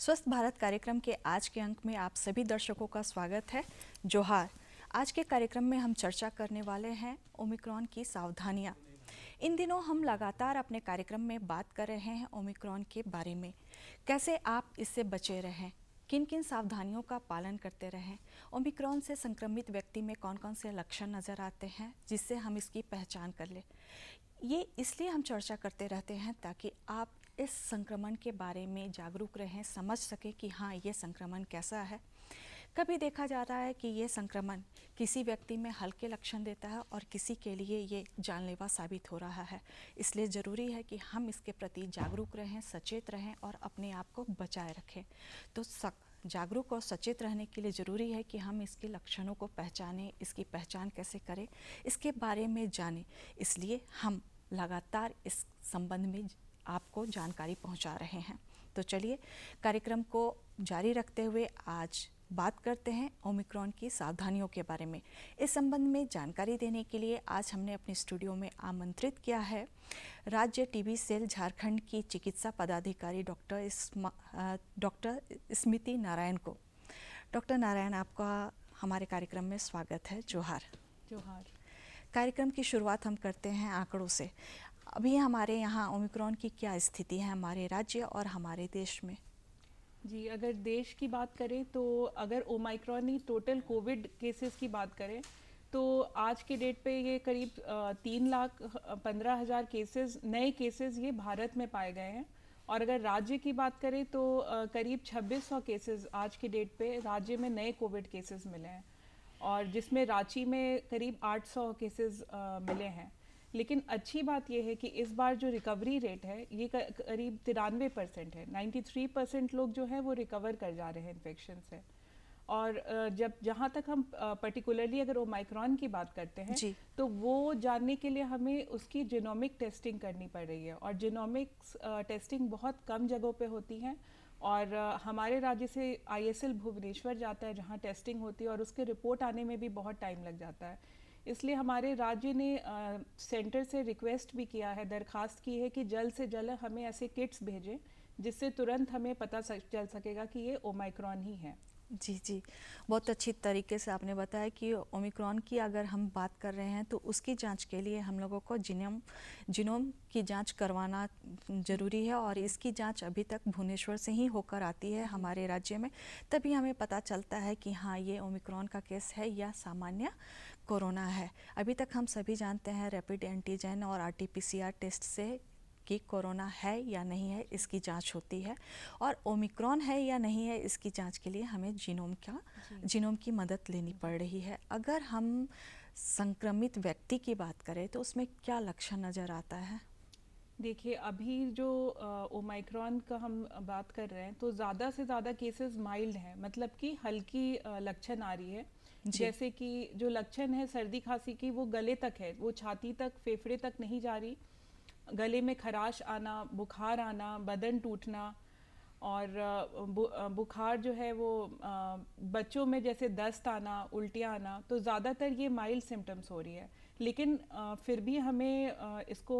स्वस्थ भारत कार्यक्रम के आज के अंक में आप सभी दर्शकों का स्वागत है। जोहार। आज के कार्यक्रम में हम चर्चा करने वाले हैं ओमिक्रॉन की सावधानियां। इन दिनों हम लगातार अपने कार्यक्रम में बात कर रहे हैं ओमिक्रॉन के बारे में। कैसे आप इससे बचे रहें, किन किन सावधानियों का पालन करते रहें, ओमिक्रॉन से संक्रमित व्यक्ति में कौन कौन से लक्षण नज़र आते हैं जिससे हम इसकी पहचान कर लें। ये इसलिए हम चर्चा करते रहते हैं ताकि आप इस संक्रमण के बारे में जागरूक रहें, समझ सकें कि हाँ, ये संक्रमण कैसा है। कभी देखा जा रहा है कि ये संक्रमण किसी व्यक्ति में हल्के लक्षण देता है और किसी के लिए ये जानलेवा साबित हो रहा है। इसलिए ज़रूरी है कि हम इसके प्रति जागरूक रहें, सचेत रहें और अपने आप को बचाए रखें। तो जागरूक और सचेत रहने के लिए ज़रूरी है कि हम इसके लक्षणों को पहचानें, इसकी पहचान कैसे करें, इसके बारे में जानें। इसलिए हम लगातार इस संबंध में आपको जानकारी पहुंचा रहे हैं। तो चलिए कार्यक्रम को जारी रखते हुए आज बात करते हैं ओमिक्रॉन की सावधानियों के बारे में। इस संबंध में जानकारी देने के लिए आज हमने अपने स्टूडियो में आमंत्रित किया है राज्य टीबी सेल झारखंड की चिकित्सा पदाधिकारी डॉक्टर स्मृति नारायण को। डॉक्टर नारायण, आपका हमारे कार्यक्रम में स्वागत है। जोहार। जोहार। कार्यक्रम की शुरुआत हम करते हैं आंकड़ों से। अभी हमारे यहाँ ओमिक्रॉन की क्या स्थिति है हमारे राज्य और हमारे देश में? जी, अगर देश की बात करें तो अगर ओमाइक्रॉन ही टोटल कोविड केसेस की बात करें तो आज के डेट पे ये करीब 3,15,000 केसेस, नए केसेस ये भारत में पाए गए हैं। और अगर राज्य की बात करें तो करीब 2600 केसेस आज के डेट पे राज्य में नए कोविड केसेस मिले हैं, और जिसमें रांची में करीब 800 केसेस मिले हैं। लेकिन अच्छी बात यह है कि इस बार जो रिकवरी रेट है ये करीब 93% है। 93% लोग जो हैं वो रिकवर कर जा रहे हैं इन्फेक्शन से। और जब जहाँ तक हम पर्टिकुलरली अगर ओमाइक्रॉन की बात करते हैं तो वो जानने के लिए हमें उसकी जीनोमिक टेस्टिंग करनी पड़ रही है, और जीनोमिक्स टेस्टिंग बहुत कम जगहों पे होती हैं। और हमारे राज्य से ISL भुवनेश्वर जाता है जहाँ टेस्टिंग होती है, और उसके रिपोर्ट आने में भी बहुत टाइम लग जाता है। इसलिए हमारे राज्य ने सेंटर से रिक्वेस्ट भी किया है, दरखास्त की है कि जल्द से जल्द हमें ऐसे किट्स भेजें जिससे तुरंत हमें पता चल सकेगा कि ये ओमाइक्रॉन ही है। जी जी, बहुत अच्छी तरीके से आपने बताया कि ओमिक्रॉन की अगर हम बात कर रहे हैं तो उसकी जांच के लिए हम लोगों को जीनोम की जांच करवाना ज़रूरी है, और इसकी जांच अभी तक भुवनेश्वर से ही होकर आती है हमारे राज्य में। तभी हमें पता चलता है कि हाँ, ये ओमिक्रॉन का केस है या सामान्य कोरोना है। अभी तक हम सभी जानते हैं रैपिड एंटीजन और RT-PCR टेस्ट से कि कोरोना है या नहीं है इसकी जांच होती है, और ओमिक्रॉन है या नहीं है इसकी जांच के लिए हमें जीनोम की मदद लेनी पड़ रही है। अगर हम संक्रमित व्यक्ति की बात करें तो उसमें क्या लक्षण नज़र आता है? देखिए, अभी जो ओमाइक्रॉन का हम बात कर रहे हैं तो ज़्यादा से ज़्यादा केसेस माइल्ड हैं, मतलब कि हल्की लक्षण आ रही है। जैसे कि जो लक्षण है सर्दी खांसी की वो गले तक है, वो छाती तक, फेफड़े तक नहीं जा रही। गले में खराश आना, बुखार आना, बदन टूटना, और बुखार जो है वो बच्चों में जैसे दस्त आना, उल्टियाँ आना, तो ज़्यादातर ये माइल्ड सिम्टम्स हो रही है। लेकिन फिर भी हमें इसको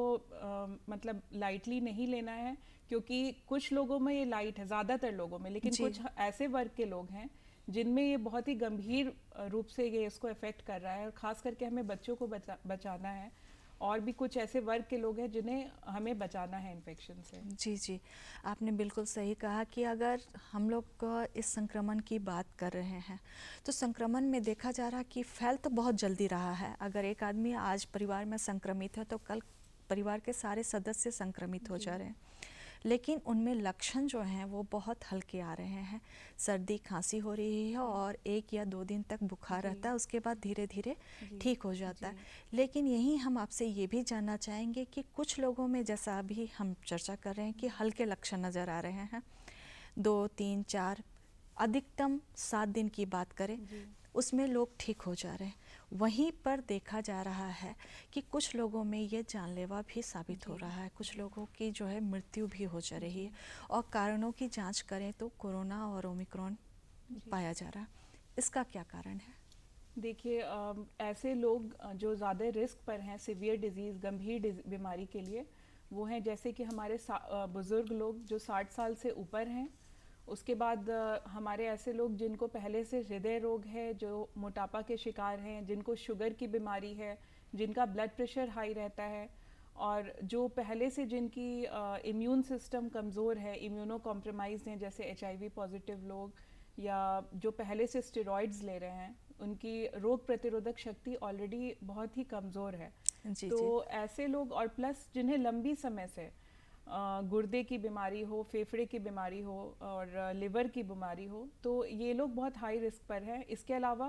मतलब लाइटली नहीं लेना है, क्योंकि कुछ लोगों में ये लाइट है, ज़्यादातर लोगों में, लेकिन कुछ ऐसे वर्ग के लोग हैं जिनमें ये बहुत ही गंभीर रूप से ये इसको अफेक्ट कर रहा है, और ख़ास करके हमें बच्चों को बचाना है। और भी कुछ ऐसे वर्ग के लोग हैं जिन्हें हमें बचाना है इन्फेक्शन से। जी जी, आपने बिल्कुल सही कहा कि अगर हम लोग इस संक्रमण की बात कर रहे हैं तो संक्रमण में देखा जा रहा है कि फैल तो बहुत जल्दी रहा है। अगर एक आदमी आज परिवार में संक्रमित है तो कल परिवार के सारे सदस्य संक्रमित हो जा रहे हैं, लेकिन उनमें लक्षण जो हैं वो बहुत हल्के आ रहे हैं। सर्दी खांसी हो रही है और 1 या 2 दिन तक बुखार रहता है, उसके बाद धीरे धीरे ठीक हो जाता है। लेकिन यही हम आपसे ये भी जानना चाहेंगे कि कुछ लोगों में, जैसा अभी हम चर्चा कर रहे हैं कि हल्के लक्षण नज़र आ रहे हैं, 2, 3, 4, अधिकतम 7 दिन की बात करें उसमें लोग ठीक हो जा रहे हैं। वहीं पर देखा जा रहा है कि कुछ लोगों में ये जानलेवा भी साबित हो रहा है, कुछ लोगों की जो है मृत्यु भी हो जा रही है, और कारणों की जांच करें तो कोरोना और ओमिक्रॉन पाया जा रहा है। इसका क्या कारण है? देखिए, ऐसे लोग जो ज़्यादा रिस्क पर हैं सिवियर डिजीज़, गंभीर बीमारी के लिए, वो हैं जैसे कि हमारे बुज़ुर्ग लोग जो 60 साल से ऊपर हैं, उसके बाद हमारे ऐसे लोग जिनको पहले से हृदय रोग है, जो मोटापा के शिकार हैं, जिनको शुगर की बीमारी है, जिनका ब्लड प्रेशर हाई रहता है, और जो पहले से जिनकी इम्यून सिस्टम कमज़ोर है, इम्यूनो कॉम्प्रोमाइज़ हैं, जैसे HIV पॉजिटिव लोग, या जो पहले से स्टेरॉइड्स ले रहे हैं, उनकी रोग प्रतिरोधक शक्ति ऑलरेडी बहुत ही कमज़ोर है। जी तो जी ऐसे लोग, और प्लस जिन्हें लंबी समय से गुर्दे की बीमारी हो, फेफड़े की बीमारी हो और लिवर की बीमारी हो, तो ये लोग बहुत हाई रिस्क पर हैं। इसके अलावा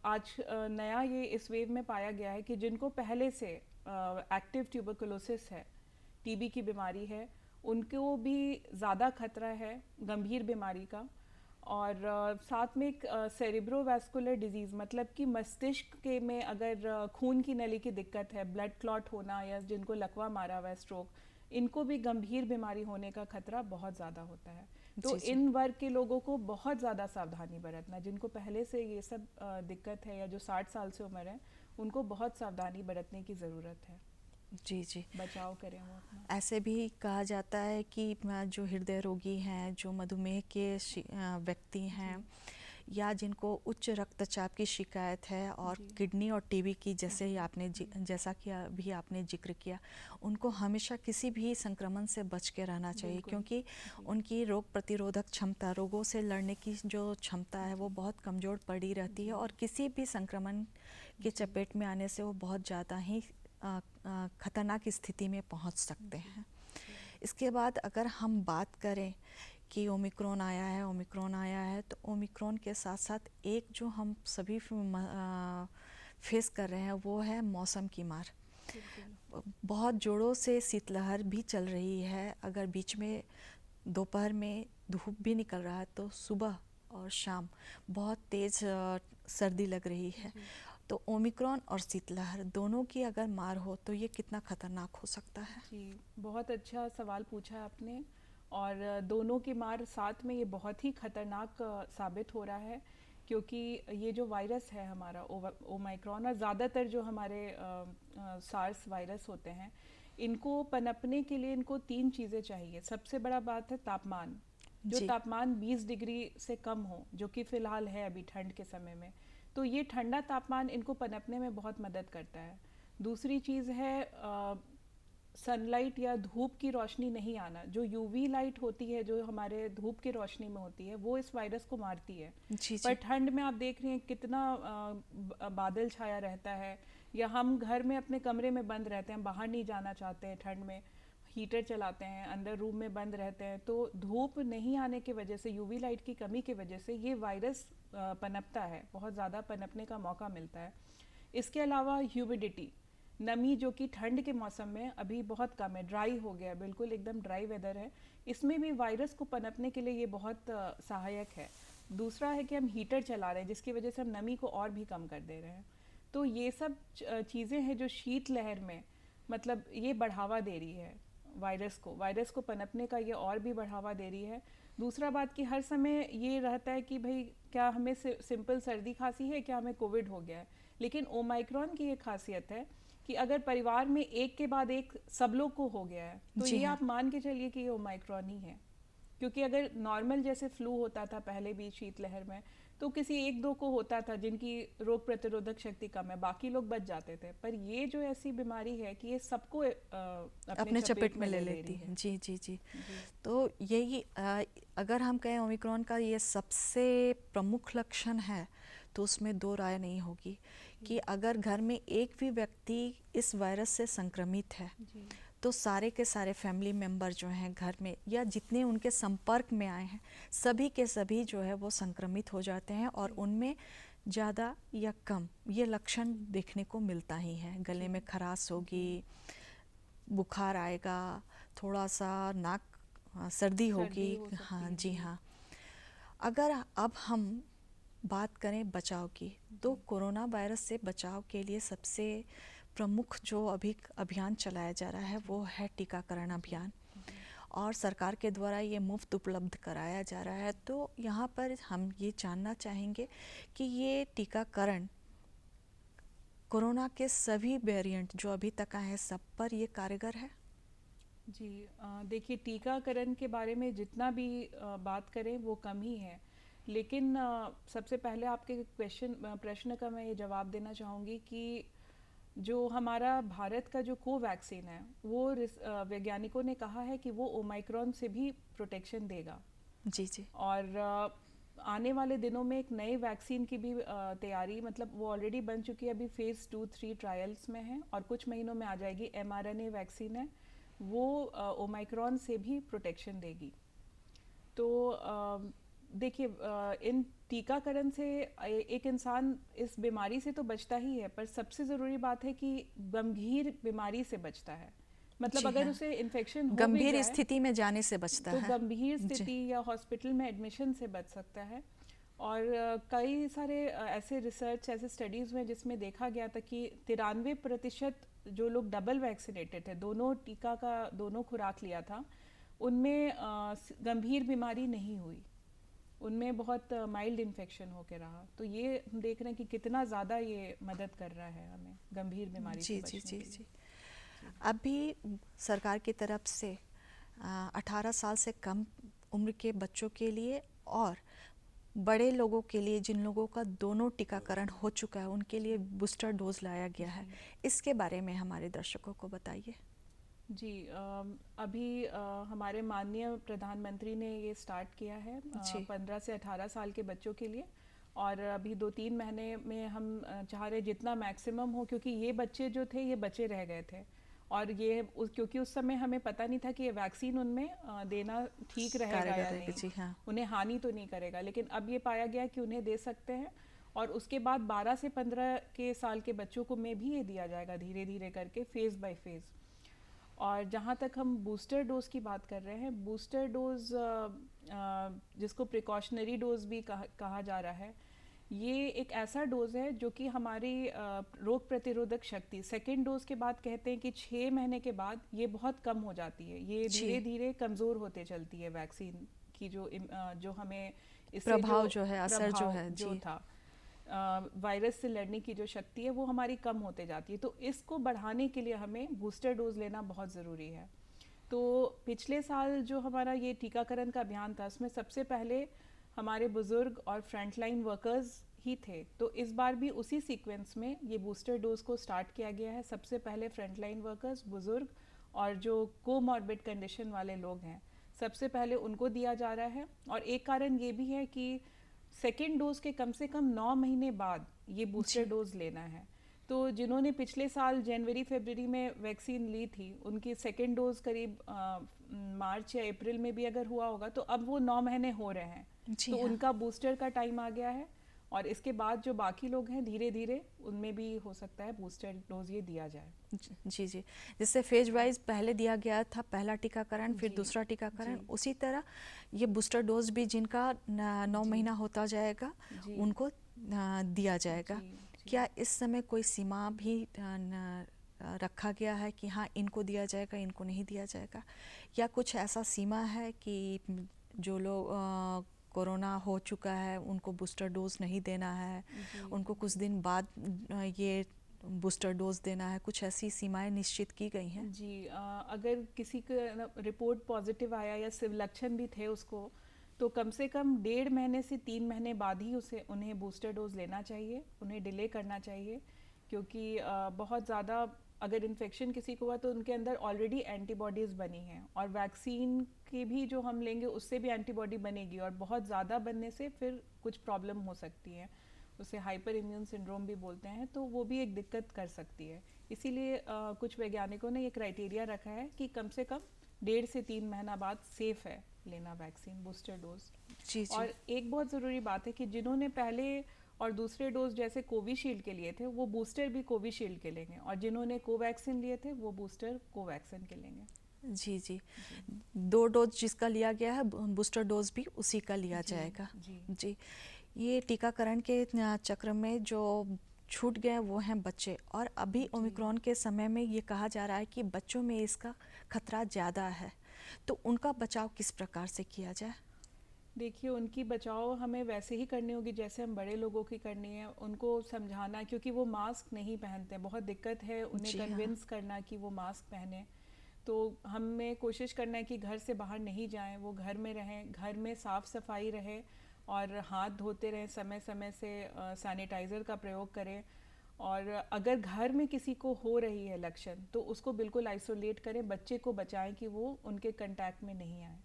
आज नया ये इस वेव में पाया गया है कि जिनको पहले से एक्टिव ट्यूबरकुलोसिस है, TB की बीमारी है, उनको भी ज़्यादा खतरा है गंभीर बीमारी का। और साथ में एक सेरिब्रोवैस्कुलर डिजीज़, मतलब कि मस्तिष्क के में अगर खून की नली की दिक्कत है, ब्लड क्लॉट होना, या जिनको लकवा मारा हुआ है, स्ट्रोक, इनको भी गंभीर बीमारी होने का खतरा बहुत ज़्यादा होता है। तो जी जी इन वर्ग के लोगों को बहुत ज़्यादा सावधानी बरतना, जिनको पहले से ये सब दिक्कत है, या जो 60 साल से उम्र है, उनको बहुत सावधानी बरतने की ज़रूरत है। जी जी। बचाव करें वो अपना। ऐसे भी कहा जाता है कि जो हृदय रोगी हैं, जो मधुमेह के व्यक्ति हैं, या जिनको उच्च रक्तचाप की शिकायत है, और जी। किडनी और टीबी की, जैसे ही जी, आपने जैसा कि अभी आपने जिक्र किया, उनको हमेशा किसी भी संक्रमण से बच के रहना चाहिए, बिल्कुल। क्योंकि जी। उनकी रोग प्रतिरोधक क्षमता, रोगों से लड़ने की जो क्षमता है, वो बहुत कमज़ोर पड़ी रहती है, और किसी भी संक्रमण के चपेट में आने से वो बहुत ज़्यादा ही खतरनाक स्थिति में पहुंच सकते हैं। इसके बाद अगर हम बात करें कि ओमिक्रॉन आया है, तो ओमिक्रॉन के साथ साथ एक जो हम सभी फेस कर रहे हैं, वो है मौसम की मार। बहुत जोरों से शीतलहर भी चल रही है। अगर बीच में दोपहर में धूप भी निकल रहा है, तो सुबह और शाम बहुत तेज़ सर्दी लग रही है। तो ओमिक्रॉन और शीतलहर दोनों की अगर मार हो, तो ये कितना खतरनाक हो सकता है? जी, बहुत अच्छा सवाल पूछा आपने। और दोनों की मार साथ में, ये बहुत ही खतरनाक साबित हो रहा है, क्योंकि ये जो वायरस है हमारा ओमाइक्रॉन, और ज़्यादातर जो हमारे सार्स वायरस होते हैं, इनको पनपने के लिए इनको 3 चीज़ें चाहिए। सबसे बड़ा बात है तापमान। जो जी तापमान 20 डिग्री से कम हो, जो कि फ़िलहाल है अभी ठंड के समय में, तो ये ठंडा तापमान इनको पनपने में बहुत मदद करता है। दूसरी चीज़ है सनलाइट या धूप की रोशनी नहीं आना। जो यूवी लाइट होती है, जो हमारे धूप की रोशनी में होती है, वो इस वायरस को मारती है। जी पर जी ठंड में आप देख रहे हैं कितना बादल छाया रहता है, या हम घर में अपने कमरे में बंद रहते हैं, बाहर नहीं जाना चाहते हैं ठंड में, हीटर चलाते हैं, अंदर रूम में बंद रहते हैं, तो धूप नहीं आने की वजह से, यूवी लाइट की कमी की वजह से ये वायरस पनपता है, बहुत ज़्यादा पनपने का मौका मिलता है। इसके अलावा ह्यूमिडिटी, नमी, जो कि ठंड के मौसम में अभी बहुत कम है, ड्राई हो गया, बिल्कुल एकदम ड्राई वेदर है, इसमें भी वायरस को पनपने के लिए ये बहुत सहायक है। दूसरा है कि हम हीटर चला रहे हैं, जिसकी वजह से हम नमी को और भी कम कर दे रहे हैं। तो ये सब चीज़ें हैं जो शीत लहर में, मतलब ये बढ़ावा दे रही है वायरस को पनपने का, ये और भी बढ़ावा दे रही है। दूसरा बात कि हर समय ये रहता है कि भाई क्या हमें सिंपल सर्दी खांसी है, क्या हमें कोविड हो गया है। लेकिन ओमाइक्रॉन की ये खासियत है कि अगर परिवार में एक के बाद एक सब लोग को हो गया है, तो जी ये हाँ। आप मान के चलिए कि ये ओमाइक्रॉन ही है। क्योंकि अगर नॉर्मल जैसे फ्लू होता था पहले भी शीतलहर में, तो किसी एक दो को होता था जिनकी रोग प्रतिरोधक शक्ति कम है, बाकी लोग बच जाते थे। पर ये जो ऐसी बीमारी है कि ये सबको अपने चपेट में ले लेती है। जी जी जी। तो यही अगर हम कहें ओमिक्रॉन का ये सबसे प्रमुख लक्षण है, तो उसमें दो राय नहीं होगी कि अगर घर में एक भी व्यक्ति इस वायरस से संक्रमित है, तो सारे के सारे फैमिली मेंबर जो हैं घर में, या जितने उनके संपर्क में आए हैं, सभी के सभी जो है वो संक्रमित हो जाते हैं, और उनमें ज़्यादा या कम ये लक्षण देखने को मिलता ही है। गले में खराश होगी, बुखार आएगा, थोड़ा सा नाक सर्दी होगी। हाँ जी हाँ। अगर अब हम बात करें बचाव की, तो कोरोना वायरस से बचाव के लिए सबसे प्रमुख जो अभी अभियान चलाया जा रहा है, वो है टीकाकरण अभियान, और सरकार के द्वारा ये मुफ्त उपलब्ध कराया जा रहा है। तो यहाँ पर हम ये जानना चाहेंगे कि ये टीकाकरण कोरोना के सभी वेरिएंट जो अभी तक आए हैं, सब पर ये कारगर है? जी, देखिए, टीकाकरण के बारे में जितना भी बात करें वो कम ही है। लेकिन सबसे पहले आपके प्रश्न का मैं ये जवाब देना चाहूँगी कि जो हमारा भारत का जो कोवैक्सीन है वो वैज्ञानिकों ने कहा है कि वो ओमाइक्रॉन से भी प्रोटेक्शन देगा। जी जी। और आने वाले दिनों में एक नए वैक्सीन की भी तैयारी, मतलब वो ऑलरेडी बन चुकी है, अभी फेज़ 2-3 ट्रायल्स में है और कुछ महीनों में आ जाएगी। mRNA वैक्सीन है, वो ओमाइक्रॉन से भी प्रोटेक्शन देगी। तो देखिए, इन टीकाकरण से एक इंसान इस बीमारी से तो बचता ही है, पर सबसे ज़रूरी बात है कि गंभीर बीमारी से बचता है। मतलब जी अगर हाँ, उसे इन्फेक्शन हो भी गंभीर जाए स्थिति में जाने से बचता तो है। गंभीर जी। स्थिति या हॉस्पिटल में एडमिशन से बच सकता है। और कई सारे ऐसे रिसर्च, ऐसे स्टडीज़ में जिसमें देखा गया था कि 93% जो लोग डबल वैक्सीनेटेड थे, दोनों टीका का दोनों खुराक लिया था, उनमें गंभीर बीमारी नहीं हुई, उनमें बहुत माइल्ड इन्फेक्शन होके रहा। तो ये हम देख रहे हैं कि कितना ज़्यादा ये मदद कर रहा है हमें गंभीर बीमारी से जी जी बचने जी के लिए। जी। अभी सरकार की तरफ से 18 साल से कम उम्र के बच्चों के लिए और बड़े लोगों के लिए, जिन लोगों का दोनों टीकाकरण हो चुका है, उनके लिए बूस्टर डोज लाया गया है। जी इसके बारे में हमारे दर्शकों को बताइए। जी, अभी हमारे माननीय प्रधानमंत्री ने ये स्टार्ट किया है जी 15 से 18 साल के बच्चों के लिए। और अभी 2-3 महीने में हम चाह रहे जितना मैक्सिमम हो, क्योंकि ये बच्चे जो थे ये बचे रह गए थे। और क्योंकि उस समय हमें पता नहीं था कि ये वैक्सीन उनमें देना ठीक रहेगा कारगर या रहेगी। नहीं, जी हाँ। उन्हें हानि तो नहीं करेगा। लेकिन अब ये पाया गया कि उन्हें दे सकते हैं। और उसके बाद 12 से 15 के साल के बच्चों को में भी ये दिया जाएगा, धीरे धीरे करके, फेज़ बाय फेज़। और जहाँ तक हम बूस्टर डोज की बात कर रहे हैं, बूस्टर डोज जिसको प्रिकॉशनरी डोज भी कहा जा रहा है, ये एक ऐसा डोज है जो कि हमारी रोग प्रतिरोधक शक्ति, सेकेंड डोज के बाद कहते हैं कि 6 महीने के बाद ये बहुत कम हो जाती है, ये जी। धीरे धीरे कमज़ोर होते चलती है वैक्सीन की। जो हमें इससे प्रभाव जो है, असर जो प्रभाव है। जो जी था, वायरस से लड़ने की जो शक्ति है वो हमारी कम होते जाती है। तो इसको बढ़ाने के लिए हमें बूस्टर डोज लेना बहुत ज़रूरी है। तो पिछले साल जो हमारा ये टीकाकरण का अभियान था, उसमें सबसे पहले हमारे बुज़ुर्ग और फ्रंटलाइन वर्कर्स ही थे। तो इस बार भी उसी सीक्वेंस में ये बूस्टर डोज को स्टार्ट किया गया है। सबसे पहले फ्रंटलाइन वर्कर्स, बुज़ुर्ग और जो कोमॉर्बिड कंडीशन वाले लोग हैं, सबसे पहले उनको दिया जा रहा है। और एक कारण ये भी है कि सेकेंड डोज के कम से कम 9 महीने बाद ये बूस्टर जी। डोज लेना है। तो जिन्होंने पिछले साल जनवरी फरवरी में वैक्सीन ली थी, उनकी सेकेंड डोज करीब मार्च या अप्रैल में भी अगर हुआ होगा, तो अब वो 9 महीने हो रहे हैं। जी तो हाँ। उनका बूस्टर का टाइम आ गया है। और इसके बाद जो बाकी लोग हैं, धीरे धीरे उनमें भी हो सकता है बूस्टर डोज ये दिया जाए। जी जी। जिससे फेज वाइज पहले दिया गया था पहला टीकाकरण, फिर जी दूसरा टीकाकरण, जी उसी तरह ये बूस्टर डोज भी जिनका 9 जी महीना होता जाएगा जी उनको दिया जाएगा। जी जी। क्या इस समय कोई सीमा भी रखा गया है कि हाँ इनको दिया जाएगा, इनको नहीं दिया जाएगा, या कुछ ऐसा सीमा है कि जो लोग कोरोना हो चुका है उनको बूस्टर डोज नहीं देना है, जी उनको कुछ दिन बाद ये बूस्टर डोज देना है, कुछ ऐसी सीमाएं निश्चित की गई हैं? जी, अगर किसी का रिपोर्ट पॉजिटिव आया या सिर्फ लक्षण भी थे उसको, तो कम से कम 1.5 महीने से 3 महीने बाद ही उन्हें बूस्टर डोज लेना चाहिए, उन्हें डिले करना चाहिए। क्योंकि बहुत ज़्यादा अगर इन्फेक्शन किसी को हुआ तो उनके अंदर ऑलरेडी एंटीबॉडीज़ बनी हैं, और वैक्सीन की भी जो हम लेंगे उससे भी एंटीबॉडी बनेगी, और बहुत ज़्यादा बनने से फिर कुछ प्रॉब्लम हो सकती है, उसे हाइपर इम्यून सिंड्रोम भी बोलते हैं, तो वो भी एक दिक्कत कर सकती है। इसीलिए कुछ वैज्ञानिकों ने ये क्राइटेरिया रखा है कि कम से कम 1.5 से 3 महीना बाद सेफ़ है लेना वैक्सीन, बूस्टर डोज। जी जी। और एक बहुत ज़रूरी बात है कि जिन्होंने पहले और दूसरे डोज जैसे कोविशील्ड के लिए थे, वो बूस्टर भी कोविशील्ड के लेंगे, और जिन्होंने कोवैक्सीन लिए थे वो बूस्टर कोवैक्सीन के लेंगे। जी जी। 2 डोज जिसका लिया गया है, बूस्टर डोज भी उसी का लिया जी जाएगा। जी जी। ये टीकाकरण के चक्र में जो छूट गए वो हैं बच्चे, और अभी जी। ओमिक्रॉन के समय में ये कहा जा रहा है कि बच्चों में इसका खतरा ज़्यादा है, तो उनका बचाव किस प्रकार से किया जाए? देखिए, उनकी बचाव हमें वैसे ही करनी होगी जैसे हम बड़े लोगों की करनी है। उनको समझाना, क्योंकि वो मास्क नहीं पहनते, बहुत दिक्कत है उन्हें जी हाँ। कन्विंस करना कि वो मास्क पहने। तो हमें कोशिश करना है कि घर से बाहर नहीं जाएं, वो घर में रहें, घर में साफ़ सफाई रहे और हाथ धोते रहें, समय समय से सैनिटाइज़र का प्रयोग करें। और अगर घर में किसी को हो रही है लक्षण तो उसको बिल्कुल आइसोलेट करें, बच्चे को बचाएं कि वो उनके कांटेक्ट में नहीं आए।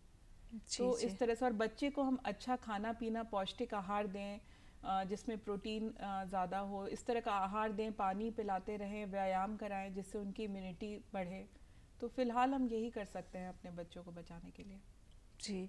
जी तो जी इस तरह से, और बच्चे को हम अच्छा खाना पीना पौष्टिक आहार दें जिसमें प्रोटीन ज़्यादा हो, इस तरह का आहार दें, पानी पिलाते रहें, व्यायाम कराएं जिससे उनकी इम्यूनिटी बढ़े। तो फिलहाल हम यही कर सकते हैं अपने बच्चों को बचाने के लिए। जी।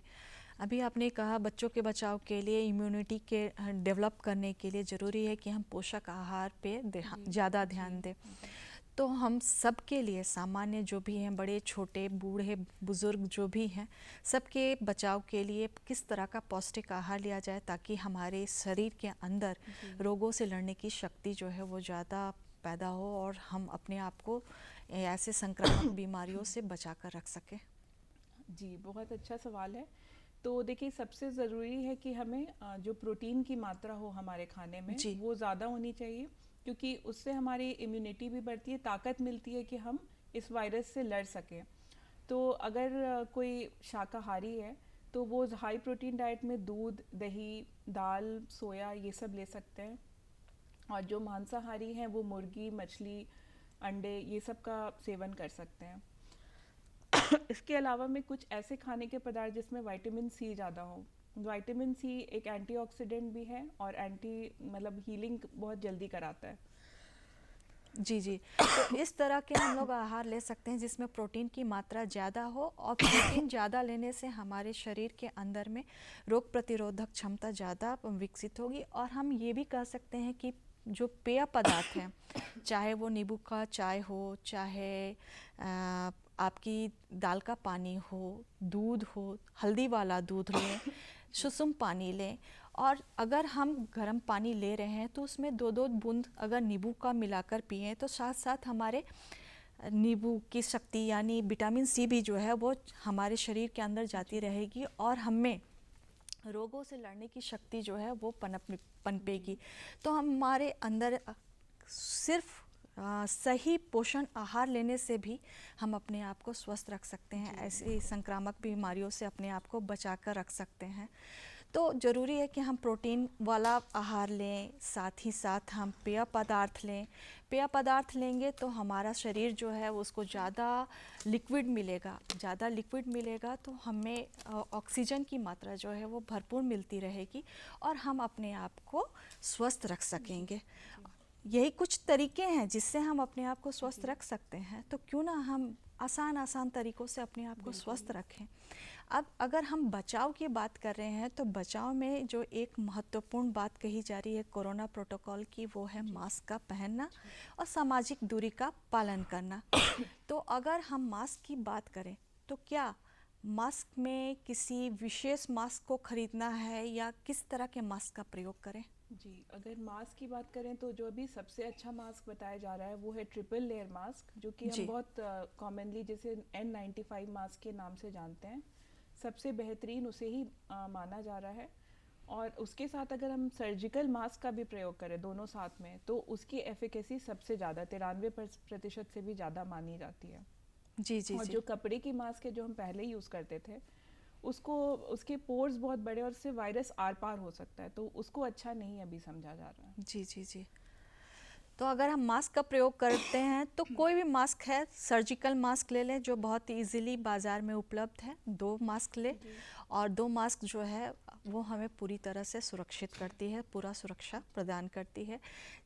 अभी आपने कहा बच्चों के बचाव के लिए, इम्यूनिटी के डेवलप करने के लिए ज़रूरी है कि हम पोषक आहार पे जी ज़्यादा जी ध्यान दें। जी तो हम सब के लिए, सामान्य जो भी हैं, बड़े छोटे बूढ़े बुज़ुर्ग जो भी हैं, सबके बचाव के लिए किस तरह का पौष्टिक आहार लिया जाए ताकि हमारे शरीर के अंदर जी रोगों से लड़ने की शक्ति जो है वो ज़्यादा पैदा हो और हम अपने आप को ऐसे संक्रामक बीमारियों से बचा कर रख सकें। जी, बहुत अच्छा सवाल है। तो देखिए, सबसे ज़रूरी है कि हमें जो प्रोटीन की मात्रा हो हमारे खाने में जी वो ज़्यादा होनी चाहिए, क्योंकि उससे हमारी इम्यूनिटी भी बढ़ती है, ताकत मिलती है कि हम इस वायरस से लड़ सकें। तो अगर कोई शाकाहारी है तो वो हाई प्रोटीन डाइट में दूध, दही, दाल, सोया ये सब ले सकते हैं। और जो मांसाहारी हैं वो मुर्गी, मछली, अंडे ये सब का सेवन कर सकते हैं। इसके अलावा में कुछ ऐसे खाने के पदार्थ जिसमें विटामिन सी ज़्यादा हो। विटामिन सी एक एंटीऑक्सीडेंट भी है और एंटी मतलब हीलिंग बहुत जल्दी कराता है। जी जी। तो इस तरह के हम लोग आहार ले सकते हैं जिसमें प्रोटीन की मात्रा ज़्यादा हो, और प्रोटीन ज़्यादा लेने से हमारे शरीर के अंदर में रोग प्रतिरोधक क्षमता ज़्यादा विकसित होगी। और हम ये भी कह सकते हैं कि जो पेय पदार्थ हैं, चाहे वो नींबू का चाय हो, चाहे आपकी दाल का पानी हो, दूध हो, हल्दी वाला दूध लें, सुसुम पानी लें, और अगर हम गर्म पानी ले रहे हैं तो उसमें 2-2 बूंद अगर नींबू का मिलाकर पिएं तो साथ साथ हमारे नींबू की शक्ति यानी विटामिन सी भी जो है वो हमारे शरीर के अंदर जाती रहेगी और हमें रोगों से लड़ने की शक्ति जो है वो पनपेगी। तो हमारे अंदर सिर्फ सही पोषण आहार लेने से भी हम अपने आप को स्वस्थ रख सकते हैं, ऐसी संक्रामक बीमारियों से अपने आप को बचा कर रख सकते हैं। तो ज़रूरी है कि हम प्रोटीन वाला आहार लें, साथ ही साथ हम पेय पदार्थ लें। पेय पदार्थ लेंगे तो हमारा शरीर जो है उसको ज़्यादा लिक्विड मिलेगा, ज़्यादा लिक्विड मिलेगा तो हमें ऑक्सीजन की मात्रा जो है वो भरपूर मिलती रहेगी और हम अपने आप को स्वस्थ रख सकेंगे। यही कुछ तरीके हैं जिससे हम अपने आप को स्वस्थ रख सकते हैं, तो क्यों ना हम आसान तरीक़ों से अपने आप को स्वस्थ रखें। अब अगर हम बचाव की बात कर रहे हैं तो बचाव में जो एक महत्वपूर्ण बात कही जा रही है कोरोना प्रोटोकॉल की, वो है मास्क का पहनना और सामाजिक दूरी का पालन करना। तो अगर हम मास्क की बात करें तो क्या मास्क में किसी विशेष मास्क को खरीदना है या किस तरह के मास्क का प्रयोग करें? जी, अगर मास्क की बात करें तो जो अभी सबसे अच्छा मास्क बताया जा रहा है वो है ट्रिपल लेयर मास्क, जो कि हम जी बहुत कॉमनली जैसे N95 मास्क के नाम से जानते हैं। सबसे बेहतरीन उसे ही माना जा रहा है। और उसके साथ अगर हम सर्जिकल मास्क का भी प्रयोग करें दोनों साथ में, तो उसकी एफिकेसी सबसे ज़्यादा 93% से भी ज़्यादा मानी जाती है। जी जी और जी जो कपड़े की मास्क है जो हम पहले यूज़ करते थे, उसको उसके पोर्स बहुत बड़े और उससे वायरस आर पार हो सकता है, तो उसको अच्छा नहीं अभी समझा जा रहा है। जी जी जी। तो अगर हम मास्क का प्रयोग करते हैं तो कोई भी मास्क है, सर्जिकल मास्क ले लें जो बहुत इजीली बाज़ार में उपलब्ध है, 2 मास्क लें जी और 2 मास्क जो है वो हमें पूरी तरह से सुरक्षित करती है, पूरा सुरक्षा प्रदान करती है।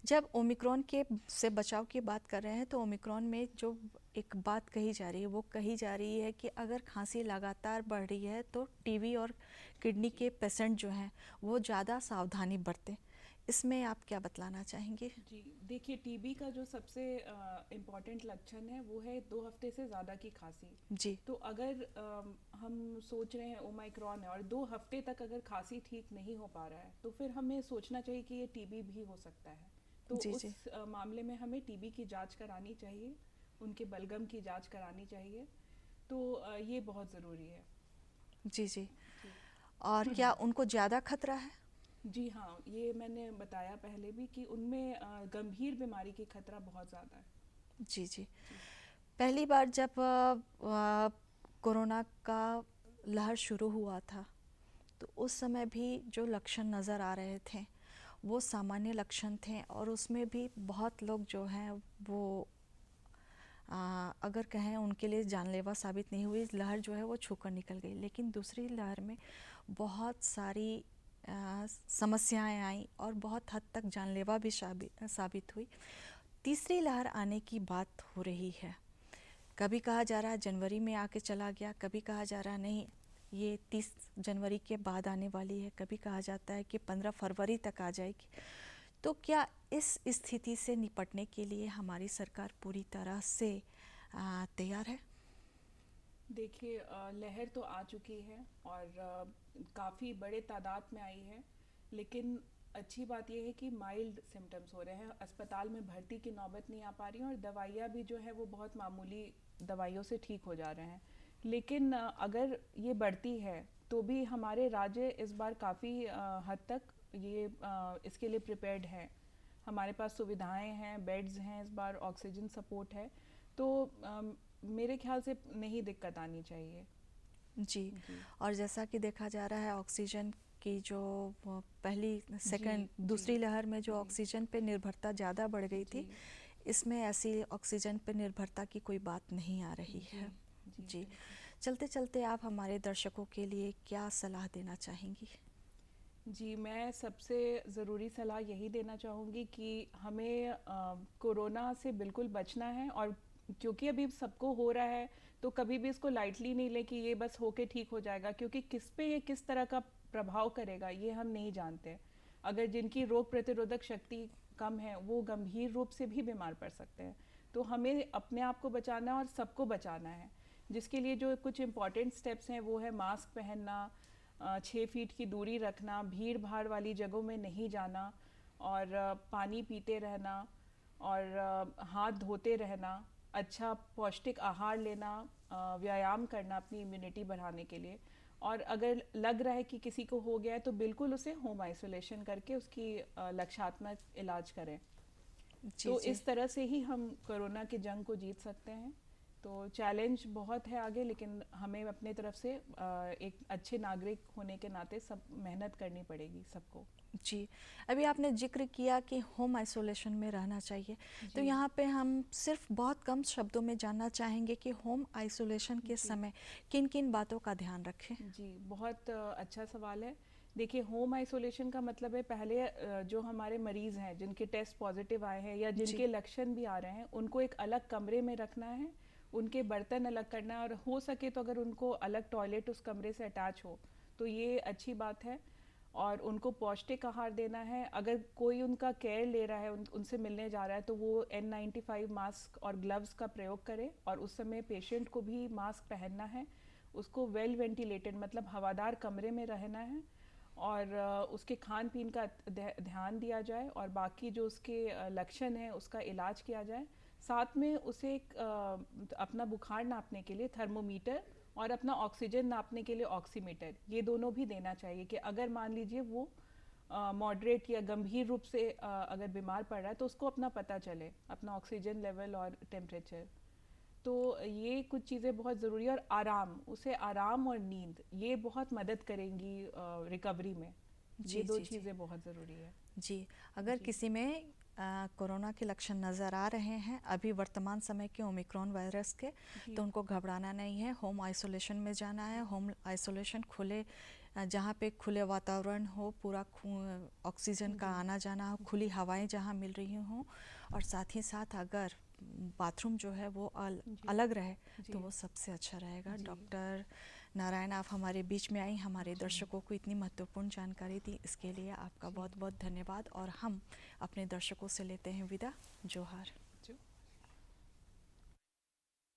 जब ओमिक्रॉन के से बचाव की बात कर रहे हैं तो ओमिक्रॉन में जो एक बात कही जा रही है वो कही जा रही है कि अगर खांसी लगातार बढ़ रही है तो टीबी और किडनी के पेशेंट जो हैं वो ज़्यादा सावधानी बरतें। इसमें आप क्या बतलाना चाहेंगे? जी, देखिए, टीबी का जो सबसे इम्पॉर्टेंट लक्षण है वो है 2 हफ्ते से ज़्यादा की खांसी। जी तो अगर हम सोच रहे हैं ओमाइक्रॉन है और 2 हफ्ते तक अगर खांसी ठीक नहीं हो पा रहा है तो फिर हमें सोचना चाहिए कि ये टीबी भी हो सकता है। तो जी जी उस मामले में हमें टीबी की जांच करानी चाहिए, उनके बलगम की जांच करानी चाहिए। तो ये बहुत ज़रूरी है। जी जी। जी और क्या उनको ज़्यादा खतरा है? जी हाँ, ये मैंने बताया पहले भी कि उनमें गंभीर बीमारी की खतरा बहुत ज़्यादा है। जी जी। जी पहली बार जब कोरोना का लहर शुरू हुआ था तो उस समय भी जो लक्षण नज़र आ रहे थे वो सामान्य लक्षण थे, और उसमें भी बहुत लोग जो हैं वो अगर कहें उनके लिए जानलेवा साबित नहीं हुई। लहर जो है वो छूकर निकल गई, लेकिन दूसरी लहर में बहुत सारी समस्याएं आई और बहुत हद तक जानलेवा भी साबित हुई। तीसरी लहर आने की बात हो रही है। कभी कहा जा रहा है जनवरी में आके चला गया, कभी कहा जा रहा नहीं ये 30 जनवरी के बाद आने वाली है, कभी कहा जाता है कि 15 फरवरी तक आ जाएगी। तो क्या इस स्थिति से निपटने के लिए हमारी सरकार पूरी तरह से तैयार है? देखिए, लहर तो आ चुकी है और काफ़ी बड़े तादाद में आई है, लेकिन अच्छी बात यह है कि माइल्ड सिम्टम्स हो रहे हैं, अस्पताल में भर्ती की नौबत नहीं आ पा रही है और दवाइयाँ भी जो है वो बहुत मामूली दवाइयों से ठीक हो जा रहे हैं। लेकिन अगर ये बढ़ती है तो भी हमारे राज्य इस बार काफ़ी हद तक इसके लिए प्रिपेयर्ड है। हमारे पास सुविधाएं हैं, बेड्स हैं, इस बार ऑक्सीजन सपोर्ट है, तो मेरे ख्याल से नहीं दिक्कत आनी चाहिए। जी। और जैसा कि देखा जा रहा है ऑक्सीजन की जो पहली सेकंड दूसरी लहर में जो ऑक्सीजन पे निर्भरता ज़्यादा बढ़ गई थी, इसमें ऐसी ऑक्सीजन पे निर्भरता की कोई बात नहीं आ रही है। जी। चलते चलते आप हमारे दर्शकों के लिए क्या सलाह देना चाहेंगी? जी, मैं सबसे ज़रूरी सलाह यही देना चाहूँगी कि हमें कोरोना से बिल्कुल बचना है, और क्योंकि अभी सबको हो रहा है तो कभी भी इसको लाइटली नहीं लें कि ये बस होके ठीक हो जाएगा, क्योंकि किस पे ये किस तरह का प्रभाव करेगा ये हम नहीं जानते। अगर जिनकी रोग प्रतिरोधक शक्ति कम है वो गंभीर रूप से भी बीमार पड़ सकते हैं। तो हमें अपने आप को बचाना है और सबको बचाना है, जिसके लिए जो कुछ इम्पॉर्टेंट स्टेप्स हैं वो है मास्क पहनना, 6 फीट की दूरी रखना, भीड़ भाड़ वाली जगहों में नहीं जाना, और पानी पीते रहना, और हाथ धोते रहना, अच्छा पौष्टिक आहार लेना, व्यायाम करना अपनी इम्यूनिटी बढ़ाने के लिए। और अगर लग रहा है कि किसी को हो गया है तो बिल्कुल उसे होम आइसोलेशन करके उसकी लक्षात्मक इलाज करें। तो इस तरह से ही हम कोरोना की जंग को जीत सकते हैं। तो चैलेंज बहुत है आगे, लेकिन हमें अपने तरफ से एक अच्छे नागरिक होने के नाते सब मेहनत करनी पड़ेगी सबको। जी। अभी आपने जिक्र किया कि होम आइसोलेशन में रहना चाहिए, तो यहाँ पे हम सिर्फ बहुत कम शब्दों में जानना चाहेंगे कि होम आइसोलेशन के समय किन किन बातों का ध्यान रखें? जी, बहुत अच्छा सवाल है। देखिए, होम आइसोलेशन का मतलब है पहले जो हमारे मरीज़ हैं जिनके टेस्ट पॉजिटिव आए हैं या जिनके लक्षण भी आ रहे हैं, उनको एक अलग कमरे में रखना है, उनके बर्तन अलग करना है, और हो सके तो अगर उनको अलग टॉयलेट उस कमरे से अटैच हो तो ये अच्छी बात है। और उनको पौष्टिक आहार देना है। अगर कोई उनका केयर ले रहा है, उनसे मिलने जा रहा है, तो वो N95 मास्क और ग्लव्स का प्रयोग करे, और उस समय पेशेंट को भी मास्क पहनना है। उसको वेल वेंटिलेटेड मतलब हवादार कमरे में रहना है, और उसके खान पीन का ध्यान दिया जाए, और बाकी जो उसके लक्षण हैं उसका इलाज किया जाए। साथ में उसे अपना बुखार नापने के लिए थर्मोमीटर और अपना ऑक्सीजन नापने के लिए ऑक्सीमीटर, ये दोनों भी देना चाहिए कि अगर मान लीजिए वो मॉडरेट या गंभीर रूप से अगर बीमार पड़ रहा है तो उसको अपना पता चले, अपना ऑक्सीजन लेवल और टेम्परेचर। तो ये कुछ चीज़ें बहुत ज़रूरी है। और आराम, उसे आराम और नींद ये बहुत मदद करेंगी रिकवरी में। ये दो चीज़ें बहुत ज़रूरी है। जी। अगर किसी में कोरोना के लक्षण नज़र आ रहे हैं अभी वर्तमान समय के ओमिक्रॉन वायरस के, तो उनको घबराना नहीं है, होम आइसोलेशन में जाना है। होम आइसोलेशन खुले जहाँ पे खुले वातावरण हो, पूरा ऑक्सीजन का आना जाना हो, खुली हवाएं जहाँ मिल रही हों, और साथ ही साथ अगर बाथरूम जो है वो अलग रहे तो वो सबसे अच्छा रहेगा। डॉक्टर नारायण, आप हमारे बीच में आई, हमारे दर्शकों को इतनी महत्वपूर्ण जानकारी दी, इसके लिए आपका बहुत बहुत धन्यवाद। और हम अपने दर्शकों से लेते हैं विदा। जोहार।